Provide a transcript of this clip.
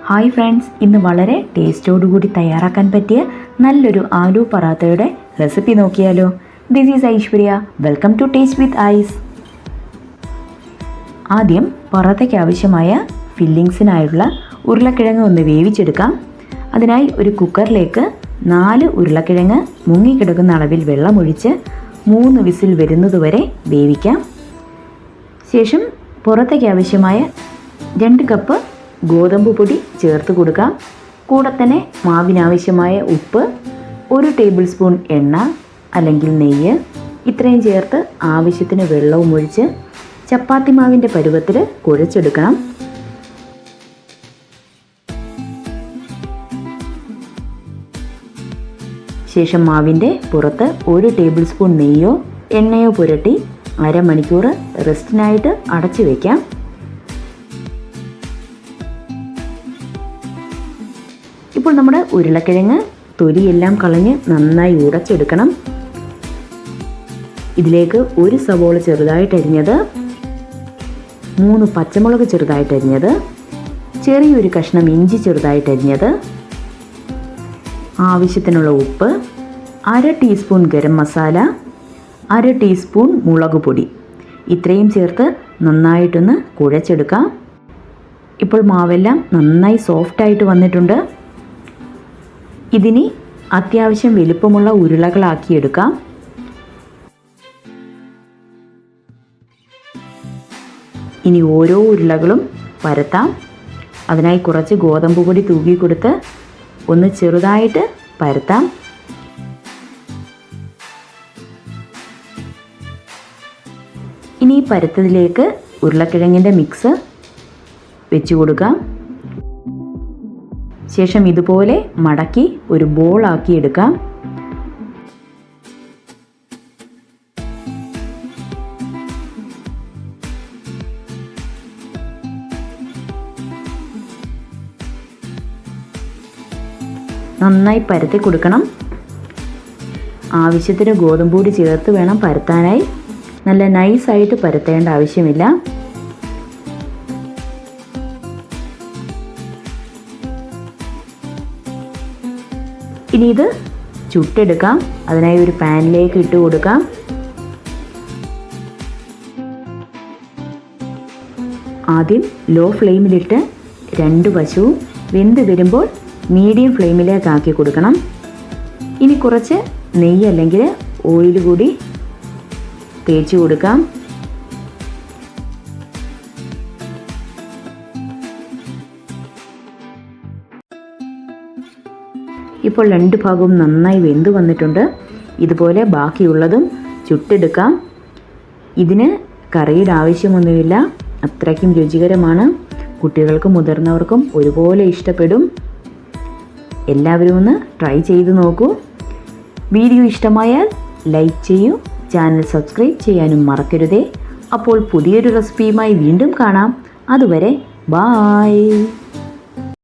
Hi friends, ഇന്ന് വളരെ ടേസ്റ്റോടുകൂടി തയ്യാറാക്കാൻ പറ്റിയ നല്ലൊരു ആലു പറാത്തയുടെ റെസിപ്പി നോക്കിയാലോ. This is Aishwarya. Welcome to taste with ice. ആദ്യം പൊറോട്ടയ്ക്ക് ആവശ്യമായ ഫില്ലിങ്സിനായുള്ള ഉരുളക്കിഴങ്ങ് ഒന്ന് വേവിച്ചെടുക്കാം. അതിനായി ഒരു കുക്കറിലേക്ക് 4 ഉരുളക്കിഴങ്ങ് മുങ്ങിക്കിടക്കുന്ന അളവിൽ വെള്ളമൊഴിച്ച് 3 വിസിൽ വരുന്നതുവരെ വേവിക്കാം. ശേഷം പൊറോട്ടയ്ക്ക് ആവശ്യമായ 2 കപ്പ് ഗോതമ്പ് പൊടി ചേർത്ത് കൊടുക്കാം. കൂടെ തന്നെ മാവിനാവശ്യമായ ഉപ്പ്, 1 ടേബിൾ സ്പൂൺ എണ്ണ അല്ലെങ്കിൽ നെയ്യ്, ഇത്രയും ചേർത്ത് ആവശ്യത്തിന് വെള്ളവും ഒഴിച്ച് ചപ്പാത്തി മാവിൻ്റെ പരുവത്തിൽ കുഴച്ചെടുക്കണം. ശേഷം മാവിൻ്റെ പുറത്ത് 1 ടേബിൾ സ്പൂൺ നെയ്യോ എണ്ണയോ പുരട്ടി അരമണിക്കൂർ റെസ്റ്റിനായിട്ട് അടച്ചു വയ്ക്കാം. ഇപ്പോൾ നമ്മുടെ ഉരുളക്കിഴങ്ങ് തൊലിയെല്ലാം കളഞ്ഞ് നന്നായി ഉടച്ചെടുക്കണം. ഇതിലേക്ക് 1 സവോള ചെറുതായിട്ടരിഞ്ഞത്, 3 പച്ചമുളക് ചെറുതായിട്ടരിഞ്ഞത്, ചെറിയൊരു കഷ്ണം ഇഞ്ചി ചെറുതായിട്ടരിഞ്ഞത്, ആവശ്യത്തിനുള്ള ഉപ്പ്, 1/2 ടീസ്പൂൺ ഗരം മസാല, 1/2 ടീസ്പൂൺ മുളക് പൊടി, ഇത്രയും ചേർത്ത് നന്നായിട്ടൊന്ന് കുഴച്ചെടുക്കാം. ഇപ്പോൾ മാവെല്ലാം നന്നായി സോഫ്റ്റായിട്ട് വന്നിട്ടുണ്ട്. ഇതിനി അത്യാവശ്യം വലിപ്പമുള്ള ഉരുളകളാക്കിയെടുക്കാം. ഇനി ഓരോ ഉരുളകളും പരത്താം. അതിനായി കുറച്ച് ഗോതമ്പ് പൊടി തൂക്കി കൊടുത്ത് ഒന്ന് ചെറുതായിട്ട് പരത്താം. ഇനി ഈ പരത്തതിലേക്ക് ഉരുളക്കിഴങ്ങിൻ്റെ മിക്സ് വെച്ച് കൊടുക്കാം. ശേഷം ഇതുപോലെ മടക്കി ഒരു ബോളാക്കി എടുക്കാം. നന്നായി പരത്തി കൊടുക്കണം. ആവശ്യത്തിന് ഗോതമ്പ് പൊടി ചേർത്ത് വേണം പരത്താനായി. നല്ല നൈസായിട്ട് പരത്തേണ്ട ആവശ്യമില്ല. ഇനി ഇത് ചുട്ടെടുക്കാം. അതിനായി ഒരു പാനിലേക്ക് ഇട്ട് കൊടുക്കാം. ആദ്യം ലോ ഫ്ലെയിമിലിട്ട് 2 വശവും വെന്ത് വരുമ്പോൾ മീഡിയം ഫ്ലെയിമിലേക്ക് ആക്കി കൊടുക്കണം. ഇനി കുറച്ച് നെയ്യ് അല്ലെങ്കിൽ ഓയിൽ കൂടി തേച്ച് കൊടുക്കാം. ഇപ്പോൾ 2 ഭാഗവും നന്നായി വെന്ത് വന്നിട്ടുണ്ട്. ഇതുപോലെ ബാക്കിയുള്ളതും ചുട്ടെടുക്കാം. ഇതിന് കറിയുടെ ആവശ്യമൊന്നുമില്ല, അത്രയ്ക്കും രുചികരമാണ്. കുട്ടികൾക്കും മുതിർന്നവർക്കും ഒരുപോലെ ഇഷ്ടപ്പെടും. എല്ലാവരും ഒന്ന് ട്രൈ ചെയ്ത് നോക്കൂ. വീഡിയോ ഇഷ്ടമായാൽ ലൈക്ക് ചെയ്യൂ. ചാനൽ സബ്സ്ക്രൈബ് ചെയ്യാനും മറക്കരുതേ. അപ്പോൾ പുതിയൊരു റെസിപ്പിയുമായി വീണ്ടും കാണാം. അതുവരെ ബായ്.